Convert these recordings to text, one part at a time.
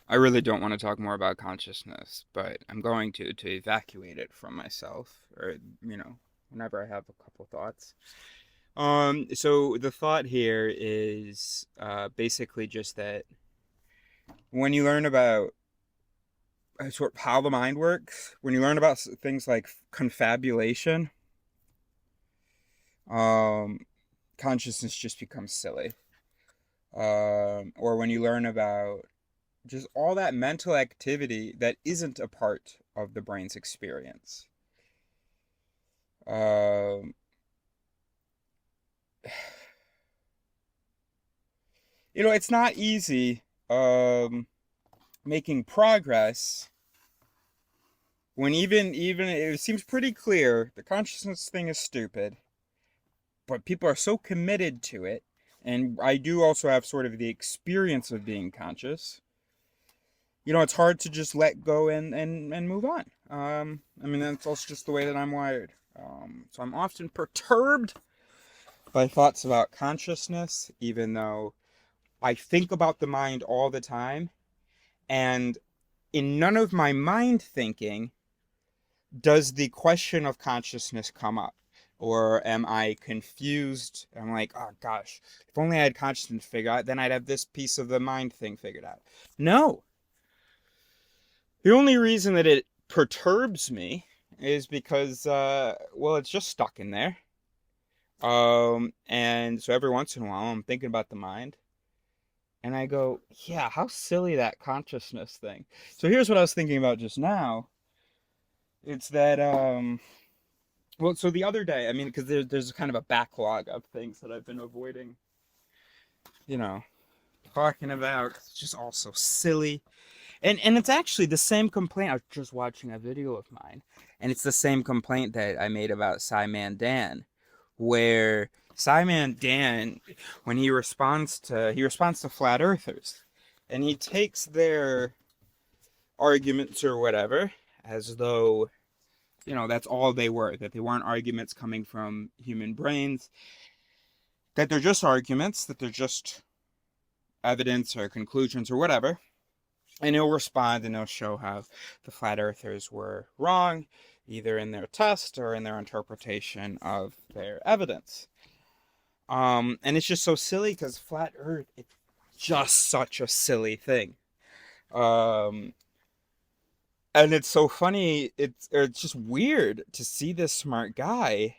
I really don't want to talk more about consciousness, but I'm going to evacuate it from myself, or whenever I have a couple thoughts. So the thought here is basically just that when you learn about sort of how the mind works, when you learn about things like confabulation, um, consciousness just becomes silly. Or when you learn about just all that mental activity that isn't a part of the brain's experience. Um, it's not easy making progress when even it seems pretty clear the consciousness thing is stupid, but people are so committed to it. And I do also have sort of the experience of being conscious. It's hard to just let go and move on. I mean, that's also just the way that I'm wired. So I'm often perturbed by thoughts about consciousness, even though I think about the mind all the time. And in none of my mind thinking does the question of consciousness come up. Or am I confused? I'm like, oh gosh, if only I had consciousness figured out, then I'd have this piece of the mind thing figured out. No. The only reason that it perturbs me is because, well, it's just stuck in there. And so every once in a while, I'm thinking about the mind, and I go, yeah, how silly that consciousness thing. So here's what I was thinking about just now. It's that, well, so the other day, I mean, because there's kind of a backlog of things that I've been avoiding, you know, talking about. It's just all so silly. And it's actually the same complaint. I was just watching a video of mine, and it's the same complaint that I made about PsyManDan, where PsyManDan, when he responds to flat earthers, and he takes their arguments or whatever as though that's all they were, that they weren't arguments coming from human brains, that they're just arguments, that they're just evidence or conclusions or whatever. And he'll respond and he'll show how the flat earthers were wrong, either in their test or in their interpretation of their evidence. And it's just so silly because flat earth, it's just such a silly thing. Um, and it's so funny, it's just weird to see this smart guy.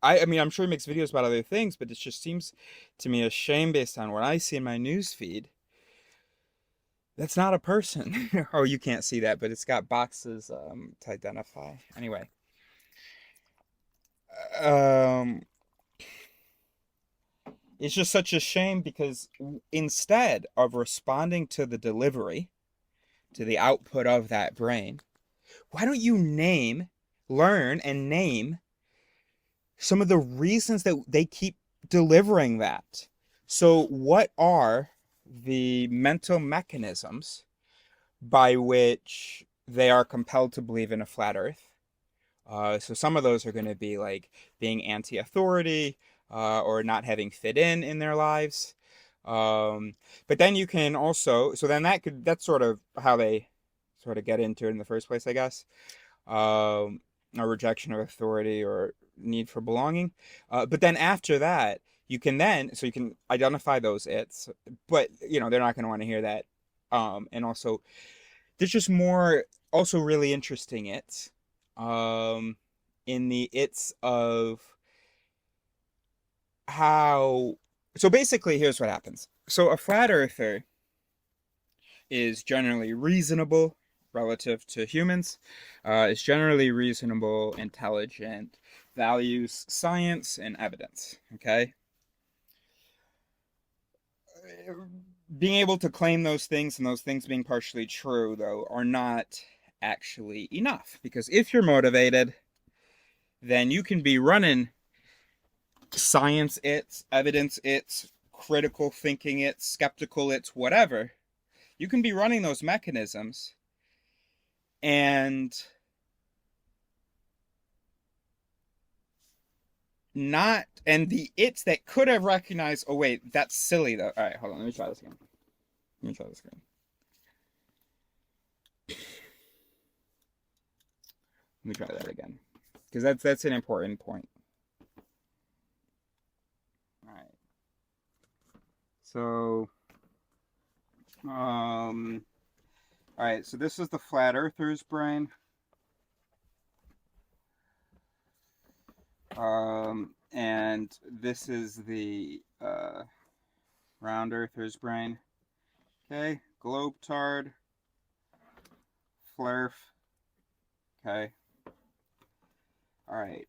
I mean, I'm sure he makes videos about other things, but it just seems to me a shame based on what I see in my news feed. That's not a person. Oh, you can't see that, but it's got boxes to identify. Anyway, um, it's just such a shame because instead of responding to the delivery, to the output of that brain, why don't you learn and name some of the reasons that they keep delivering that? So, what are the mental mechanisms by which they are compelled to believe in a flat earth? So some of those are going to be like being anti-authority, or not having fit in their lives. But then you can also, so then that's sort of how they sort of get into it in the first place, I guess. A rejection of authority or need for belonging. But then after that, so you can identify those it's, but they're not going to want to hear that. And also there's just more also really interesting um in the it's of how, so basically here's what happens. So a flat earther is generally reasonable relative to humans, is generally reasonable, intelligent, values science and evidence. Okay, being able to claim those things and those things being partially true, though, are not actually enough, because if you're motivated, then you can be running science it's, evidence it's, critical thinking it's, skeptical it's, whatever. You can be running those mechanisms and the it's that could have recognized, oh wait, that's silly though. All right, hold on, let me try this again. me try that again, because that's an important point. All right. So, all right. So this is the flat earther's brain. And this is the round earther's brain. Okay, Globetard, FLERF. Okay. All right.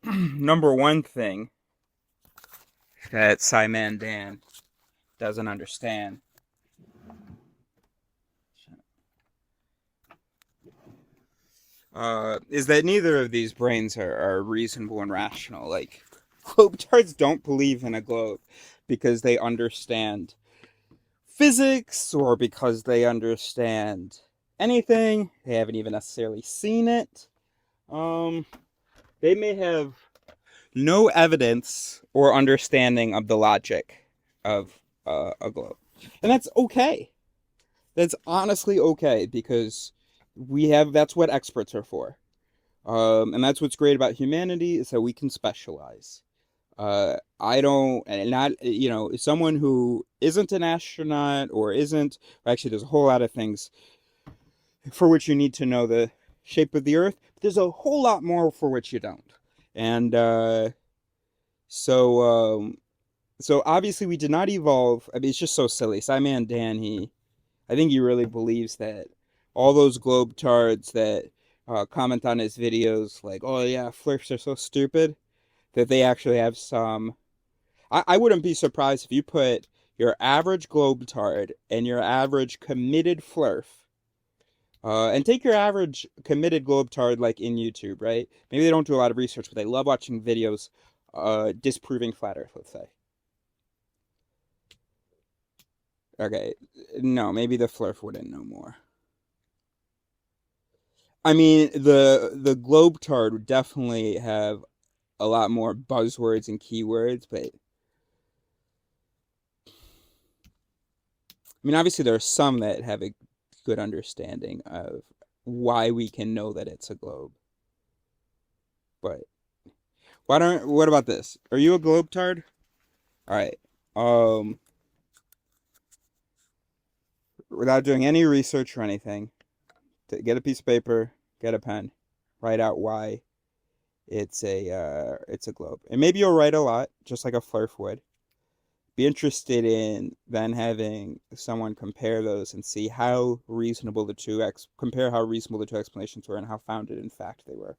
Number one thing that PsyManDan doesn't understand is that neither of these brains are reasonable and rational. Like, globetards don't believe in a globe because they understand physics or because they understand anything. They haven't even necessarily seen it. They may have no evidence or understanding of the logic of a globe. And that's okay. That's honestly okay, because that's what experts are for. And that's what's great about humanity, is that we can specialize. I don't, and not, someone who isn't an astronaut or isn't, actually, there's a whole lot of things for which you need to know the shape of the Earth. But there's a whole lot more for which you don't. And so obviously we did not evolve. I mean, it's just so silly. PsyManDan, I think he really believes that all those globetards that comment on his videos, like, oh yeah, FLERFs are so stupid, that they actually have some. I wouldn't be surprised if you put your average globetard and your average committed FLERF, and take your average committed globetard, like in YouTube, right? Maybe they don't do a lot of research, but they love watching videos disproving flat Earth, let's say. Okay, no, maybe the FLERF wouldn't know more. I mean, the globetard would definitely have a lot more buzzwords and keywords, but I mean, obviously there are some that have a good understanding of why we can know that it's a globe. But what about this? Are you a globetard? All right. Without doing any research or anything, get a piece of paper, get a pen, write out why it's a globe. And maybe you'll write a lot, just like a FLERF would. Be interested in then having someone compare those and see how reasonable the two explanations were and how founded in fact they were.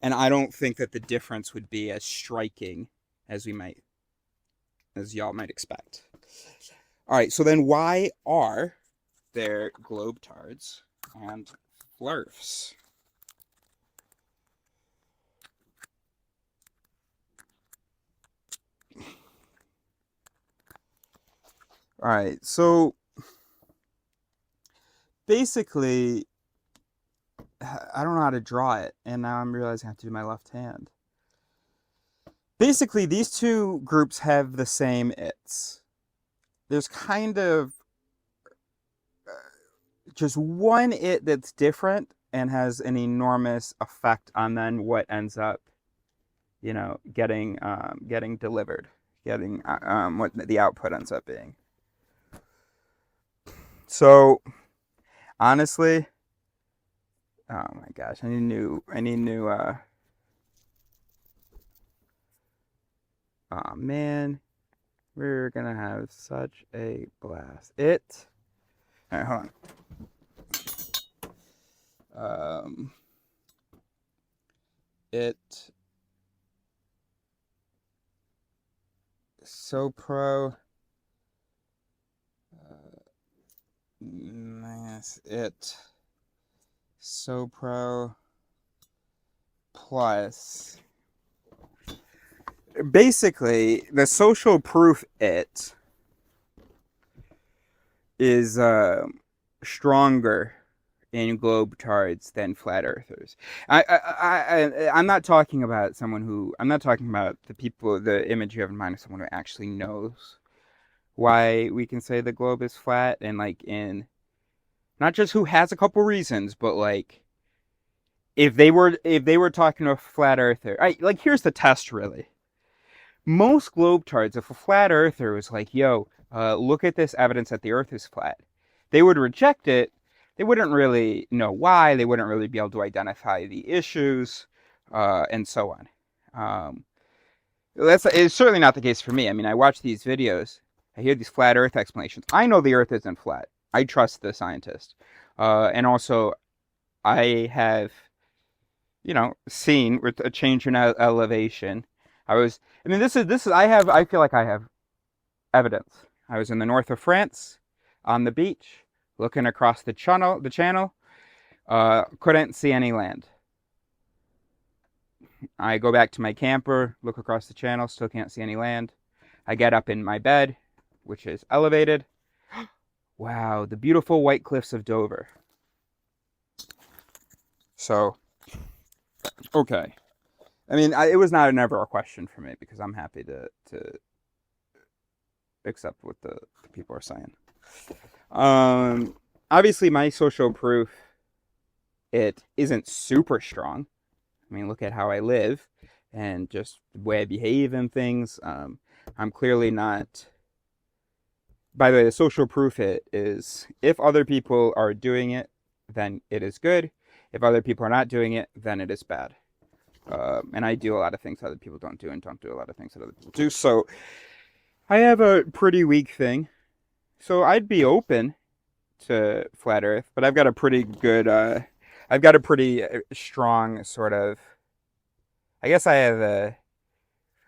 And I don't think that the difference would be as striking as y'all might expect. All right, so then why are there globetards and FLERFs? All right, so basically, I don't know how to draw it, and now I'm realizing I have to do my left hand. Basically, these two groups have the same its. There's kind of just one it that's different and has an enormous effect on then what ends up, getting delivered, getting what the output ends up being. So, honestly, oh my gosh, I need new. Oh man, we're gonna have such a blast. All right, hold on. So pro. Minus it. So pro. Plus. Basically, the social proof it is stronger in globetards than flat earthers. I'm not talking about I'm not talking about the image you have in mind of someone who actually knows why we can say the globe is flat, and like in Not just who has a couple reasons, but like if they were talking to a flat earther, like here's the test really. Most globetards, if a flat earther was like, "Yo, look at this evidence that the Earth is flat," they would reject it. They wouldn't really know why. They wouldn't really be able to identify the issues, and so on. It's certainly not the case for me. I mean, I watch these videos. I hear these flat Earth explanations. I know the Earth isn't flat. I trust the scientist, and also I have, seen with a change in elevation. I mean, I feel like I have evidence. I was in the north of France on the beach, looking across the channel, couldn't see any land. I go back to my camper, look across the channel, still can't see any land. I get up in my bed, which is elevated. Wow, the beautiful white cliffs of Dover. So, okay. I mean, it was not never a question for me because I'm happy to accept what the people are saying. Obviously, my social proof, it isn't super strong. I mean, look at how I live and just the way I behave and things. I'm clearly not. By the way, the social proof it is if other people are doing it, then it is good. If other people are not doing it, then it is bad. And I do a lot of things other people don't do and don't do a lot of things that other people do. So I have a pretty weak thing. So I'd be open to flat Earth, but I've got a pretty good, I've got a pretty strong sort of, I guess I have a,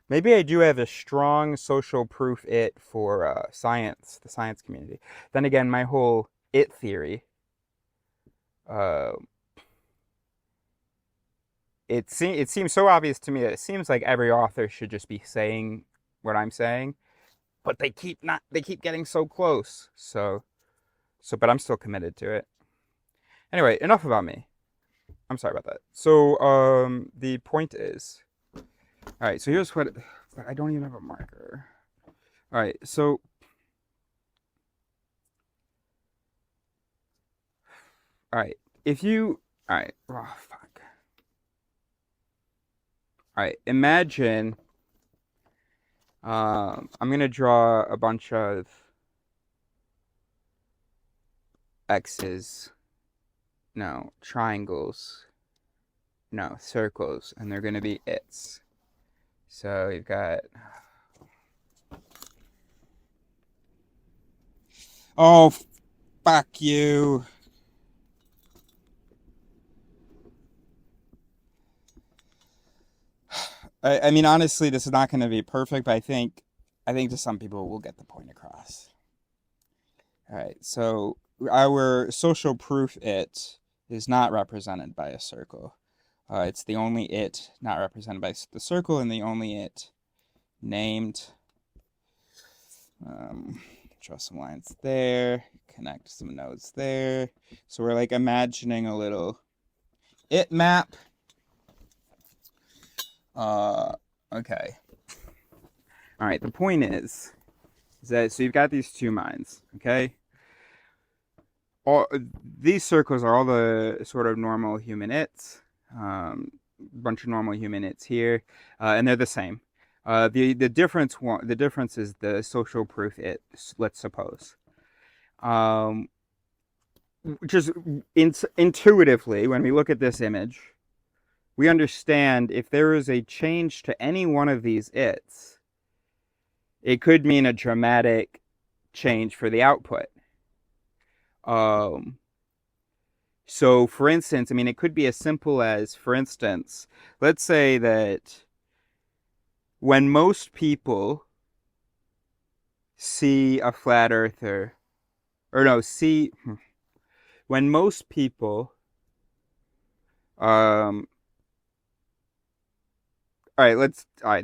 maybe I do have a strong social proof it for science, the science community. Then again, my whole it theory, it seems so obvious to me that it seems like every author should just be saying what I'm saying, but they keep getting so close. So, but I'm still committed to it. Anyway, enough about me. I'm sorry about that. So, the point is, all right. So here's what I don't even have a marker. All right. So, all right. All right. Oh, fuck. All right. Imagine. I'm gonna draw a bunch of X's. No, triangles. No, circles, and they're gonna be its. So you've got. Oh, fuck you. I mean, honestly, this is not going to be perfect, but I think to some people we'll get the point across. All right, so our social proof it is not represented by a circle. It's the only it not represented by the circle and the only it named. Draw some lines there, connect some nodes there. So we're like imagining a little it map. Okay. All right, the point is that, so you've got these two minds, okay? These circles are all the sort of normal human its, bunch of normal human its here, and they're the same. The difference is the social proof it, let's suppose. Just intuitively, when we look at this image, we understand if there is a change to any one of these its, it could mean a dramatic change for the output. So for instance, I mean, it could be as simple as, for instance, let's say that when most people see a flat earther, or no, when most people, all right,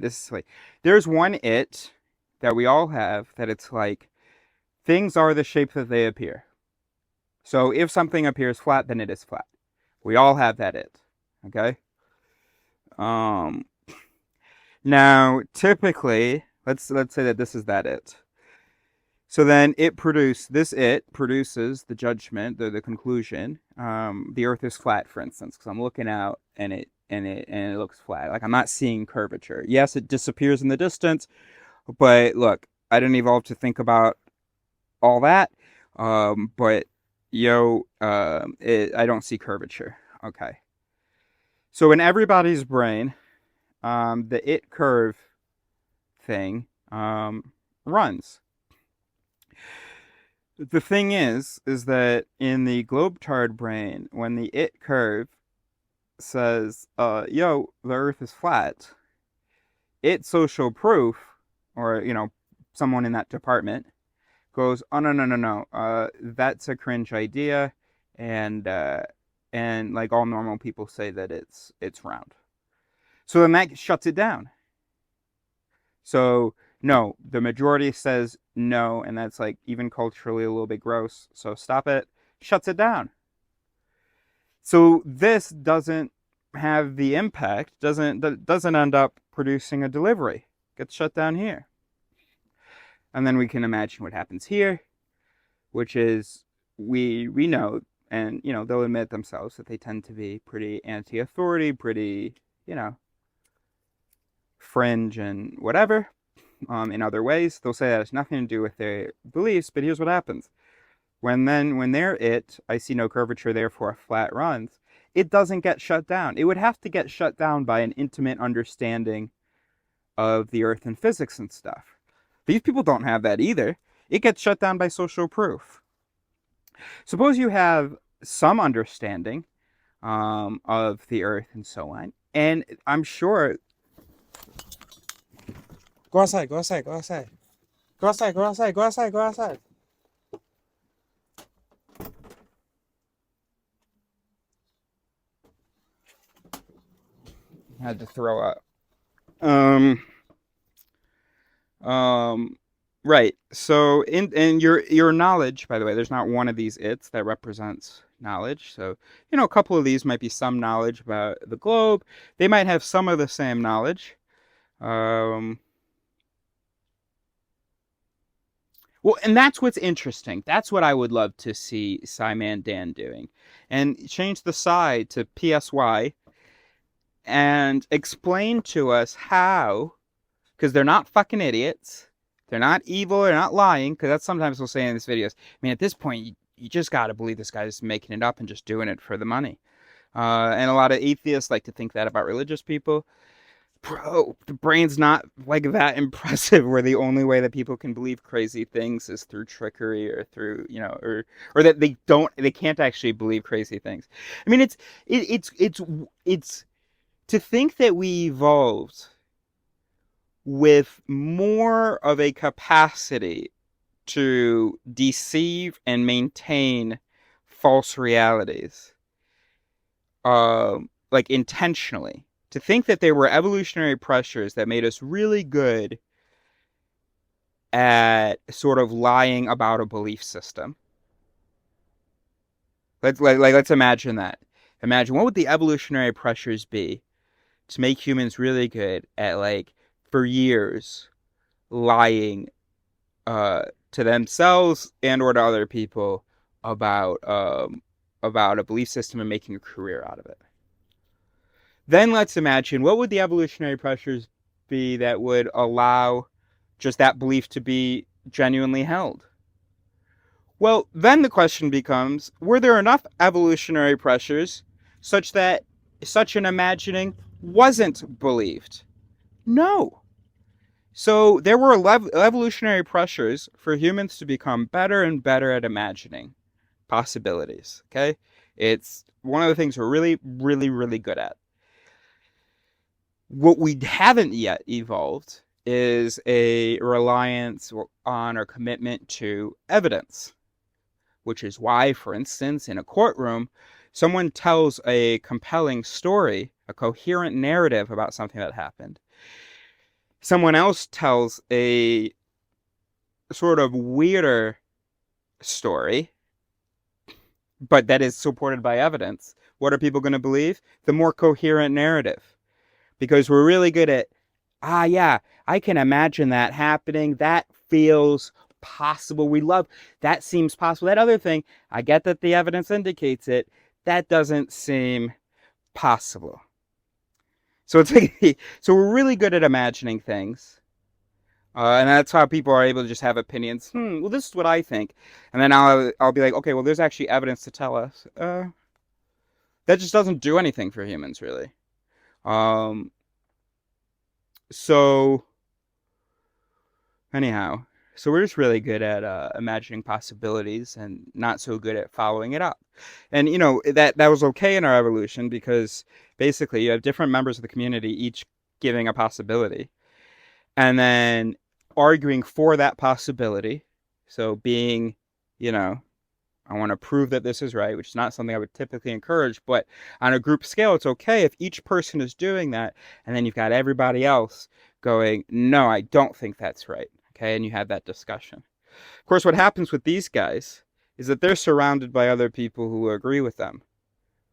this is like, there's one it that we all have that it's like, things are the shape that they appear. So if something appears flat, then it is flat. We all have that it, okay? Now, typically, let's say that this is that it. So then it produces the judgment, the conclusion. The Earth is flat, for instance, because I'm looking out and it looks flat. Like I'm not seeing curvature. Yes, it disappears in the distance, but look, I didn't evolve to think about all that. But I don't see curvature. Okay. So in everybody's brain, the it curve thing runs. The thing is that in the Globetard brain, when the it curve says, yo, the Earth is flat, it's social proof, or, someone in that department goes, oh, no, no, no, no, that's a cringe idea, and like all normal people say that it's round. So then that shuts it down. So no, the majority says no, and that's like even culturally a little bit gross. So stop it. Shuts it down. So this doesn't have the impact. Doesn't end up producing a delivery. Gets shut down here. And then we can imagine what happens here, which is we know, and they'll admit themselves that they tend to be pretty anti-authority, pretty fringe and whatever. In other ways, they'll say that has nothing to do with their beliefs. But here's what happens: when they're I see no curvature, therefore flat runs. It doesn't get shut down. It would have to get shut down by an intimate understanding of the Earth and physics and stuff. These people don't have that either. It gets shut down by social proof. Suppose you have some understanding of the Earth and so on, and I'm sure. Go outside, go outside, go outside. Go outside, go outside, go outside, go outside. I had to throw up. Right. So in your knowledge, by the way, there's not one of these its that represents knowledge. So, a couple of these might be some knowledge about the globe. They might have some of the same knowledge. Well, and that's what's interesting. That's what I would love to see PsyManDan doing. And change the psi to PSY and explain to us how, because they're not fucking idiots. They're not evil. They're not lying, because that's sometimes we'll say in these videos. I mean, at this point, you just got to believe this guy's making it up and just doing it for the money. And a lot of atheists like to think that about religious people. Bro, the brain's not like that impressive where the only way that people can believe crazy things is through trickery or through, or that they can't actually believe crazy things. I mean, it's to think that we evolved with more of a capacity to deceive and maintain false realities, like intentionally. To think that there were evolutionary pressures that made us really good at sort of lying about a belief system. Let's imagine that. Imagine what would the evolutionary pressures be to make humans really good at, like, for years lying to themselves and or to other people about a belief system and making a career out of it. Then let's imagine what would the evolutionary pressures be that would allow just that belief to be genuinely held. Well, then the question becomes, were there enough evolutionary pressures such that such an imagining wasn't believed? No. So there were evolutionary pressures for humans to become better and better at imagining possibilities. Okay? It's one of the things we're really, really, really good at. What we haven't yet evolved is a reliance on or commitment to evidence, which is why, for instance, in a courtroom, someone tells a compelling story, a coherent narrative about something that happened. Someone else tells a sort of weirder story, but that is supported by evidence. What are people going to believe? The more coherent narrative. Because we're really good at, yeah, I can imagine that happening. That feels possible. We love that, seems possible. That other thing, I get that the evidence indicates it. That doesn't seem possible. So it's like, so we're really good at imagining things. And that's how people are able to just have opinions. Well, this is what I think. And then I'll be like, okay, well, there's actually evidence to tell us. That just doesn't do anything for humans, really. Um, so anyhow, so we're just really good at imagining possibilities and not so good at following it up. And that was okay in our evolution because basically you have different members of the community each giving a possibility and then arguing for that possibility. So being, I want to prove that this is right, which is not something I would typically encourage, but on a group scale, it's okay if each person is doing that, and then you've got everybody else going, no, I don't think that's right, okay, and you have that discussion. Of course, what happens with these guys is that they're surrounded by other people who agree with them,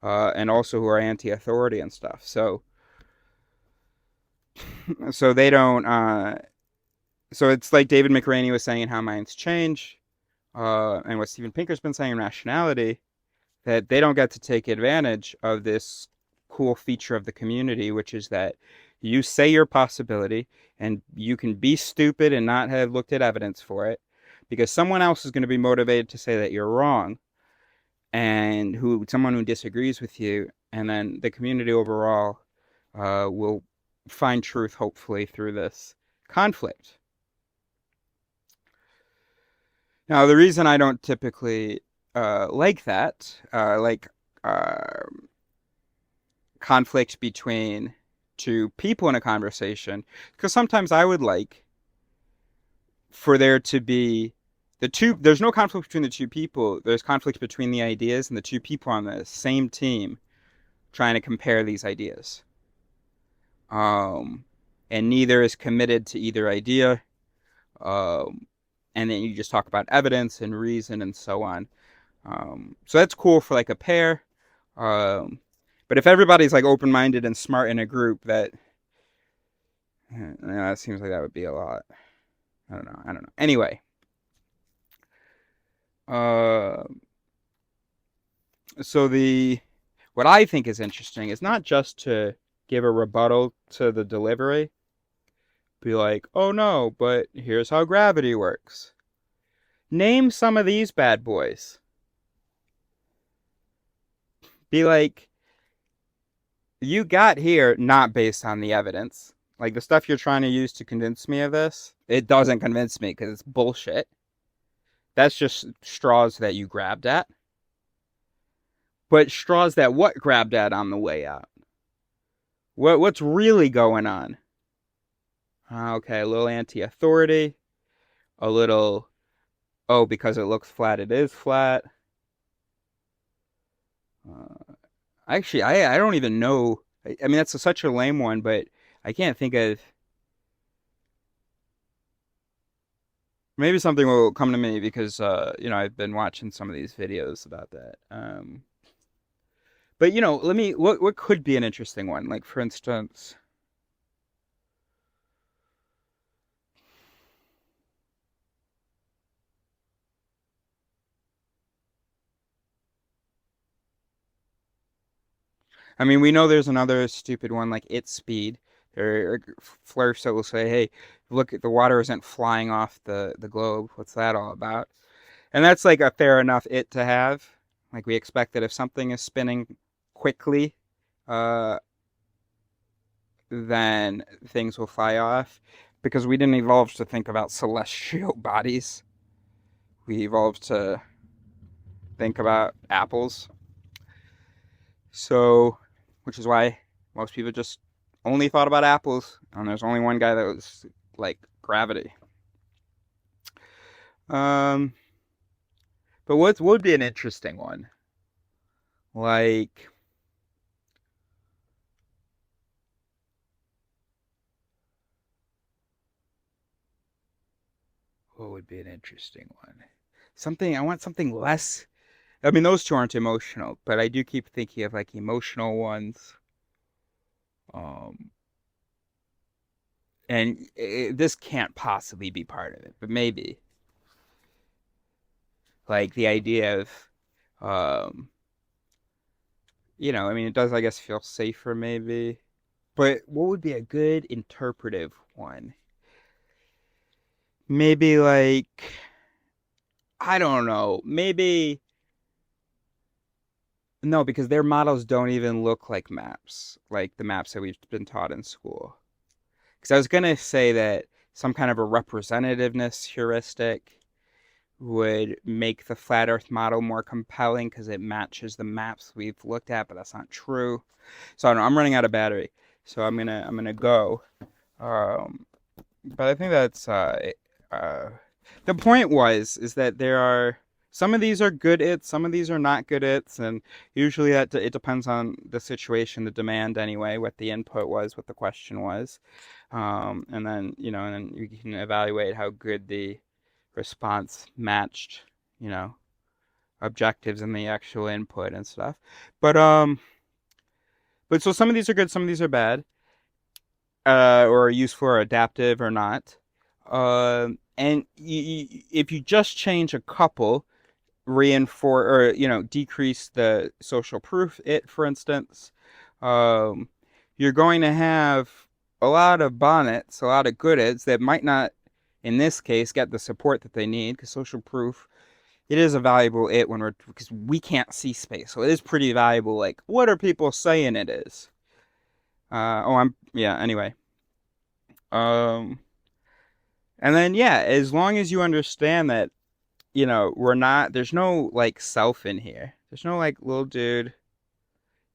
and also who are anti-authority and stuff, so they don't, so it's like David McRaney was saying in How Minds Change, and what Steven Pinker's been saying in Rationality, that they don't get to take advantage of this cool feature of the community, which is that you say your possibility and you can be stupid and not have looked at evidence for it because someone else is going to be motivated to say that you're wrong and someone who disagrees with you, and then the community overall will find truth, hopefully, through this conflict. Now, the reason I don't typically like that, conflict between two people in a conversation, because sometimes I would like for there to be there's no conflict between the two people, there's conflict between the ideas and the two people on the same team trying to compare these ideas. And neither is committed to either idea. And then you just talk about evidence and reason and so on. So that's cool for like a pair. But if everybody's like open-minded and smart in a group, that seems like that would be a lot. I don't know. Anyway, so what I think is interesting is not just to give a rebuttal to the delivery, be like, oh no, but here's how gravity works. Name some of these bad boys. Be like, you got here not based on the evidence. Like the stuff you're trying to use to convince me of this, it doesn't convince me because it's bullshit. That's just straws that you grabbed at. But straws that what grabbed at on the way out? What's really going on? Okay, a little anti-authority. A little, oh, because it looks flat, it is flat. Actually, I don't even know. I mean, that's such a lame one, but I can't think of. Maybe something will come to me because I've been watching some of these videos about that. But let me. What could be an interesting one? Like for instance. I mean, we know there's another stupid one like its speed. There are FLERFs that will say, "Hey, look, the water isn't flying off the globe. What's that all about?" And that's like a fair enough it to have. Like we expect that if something is spinning quickly, uh, then things will fly off. Because we didn't evolve to think about celestial bodies. We evolved to think about apples. So, which is why most people just only thought about apples, and there's only one guy that was like gravity. But what would be an interesting one? Like, what would be an interesting one? I want something less. I mean, those two aren't emotional, but I do keep thinking of like emotional ones. And this can't possibly be part of it, but maybe. Like the idea of, um, I mean, it does, I guess, feel safer maybe. But what would be a good interpretive one? Maybe like, I don't know. Maybe no, because their models don't even look like maps, like the maps that we've been taught in school. Because I was gonna say that some kind of a representativeness heuristic would make the flat Earth model more compelling because it matches the maps we've looked at, but that's not true. So I don't know, I'm running out of battery, so I'm gonna go. Um, but I think that's uh, the point is that there are some of these are good its, some of these are not good its, and usually it depends on the situation, the demand anyway, what the input was, what the question was, and then and then you can evaluate how good the response matched, you know, objectives in the actual input and stuff. But so some of these are good, some of these are bad, or useful or adaptive or not. And if you just change a couple, reinforce or decrease the social proof it, for instance, um, you're going to have a lot of bonnets, a lot of good its that might not, in this case, get the support that they need because social proof it is a valuable it when we're because we can't see space, so it is pretty valuable. Like, what are people saying it is? Yeah. Anyway, um, and then yeah, as long as you understand that we're not. There's no like self in here. There's no like little dude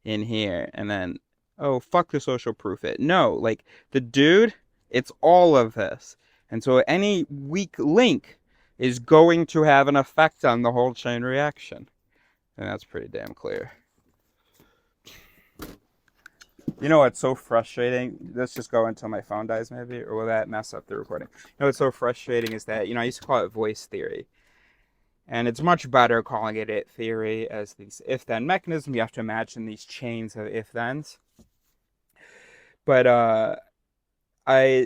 in here, and then oh fuck the social proof it. No, like the dude, it's all of this, and so any weak link is going to have an effect on the whole chain reaction. And that's pretty damn clear. You know what's so frustrating? Let's just go until my phone dies, maybe, or will that mess up the recording? You know what's so frustrating is that I used to call it voice theory, and it's much better calling it it theory as these if-then mechanisms. You have to imagine these chains of if-thens. But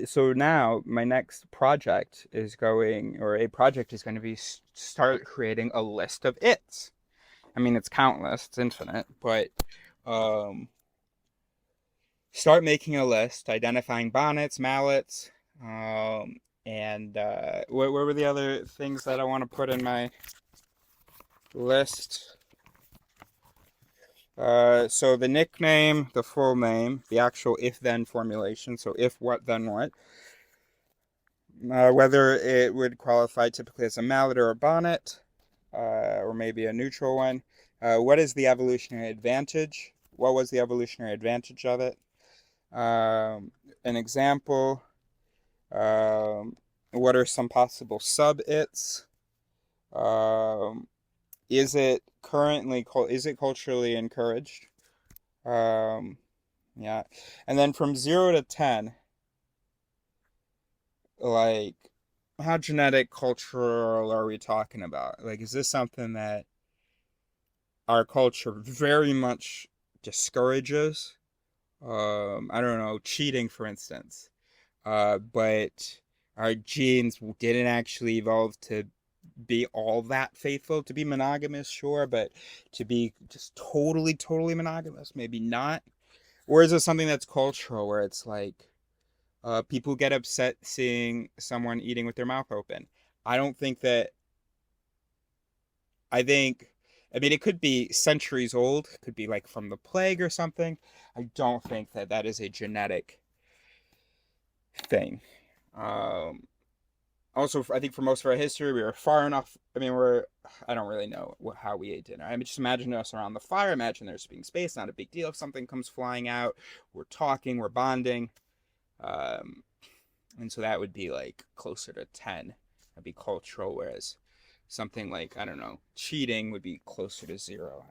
so now my next project is going, or a project is going to be start creating a list of its. I mean, it's countless, it's infinite, but um, start making a list, identifying bonnets, mallets, and what were the other things that I want to put in my list? So the nickname, the full name, the actual if-then formulation, so if what, then what. Whether it would qualify typically as a mallet or a bonnet, or maybe a neutral one. What is the evolutionary advantage? What was the evolutionary advantage of it? An example. What are some possible sub-its? Um, is it culturally encouraged? Yeah. And then from 0 to 10, like, how genetic cultural are we talking about? Like, is this something that our culture very much discourages? I don't know, cheating, for instance. But our genes didn't actually evolve to be all that faithful, to be monogamous, sure, but to be just totally, totally monogamous, maybe not. Or is it something that's cultural, where it's like people get upset seeing someone eating with their mouth open? I don't think that. I think. I mean, it could be centuries old. It could be like from the plague or something. I don't think that that is a genetic thing. Um, Also, I think for most of our history, we were far enough. I mean, I don't really know how we ate dinner. I mean, just imagine us around the fire. Imagine there's being space, not a big deal if something comes flying out. We're talking, we're bonding. Um, and so that would be like closer to 10. That'd be cultural, whereas something like, I don't know, cheating would be closer to 0.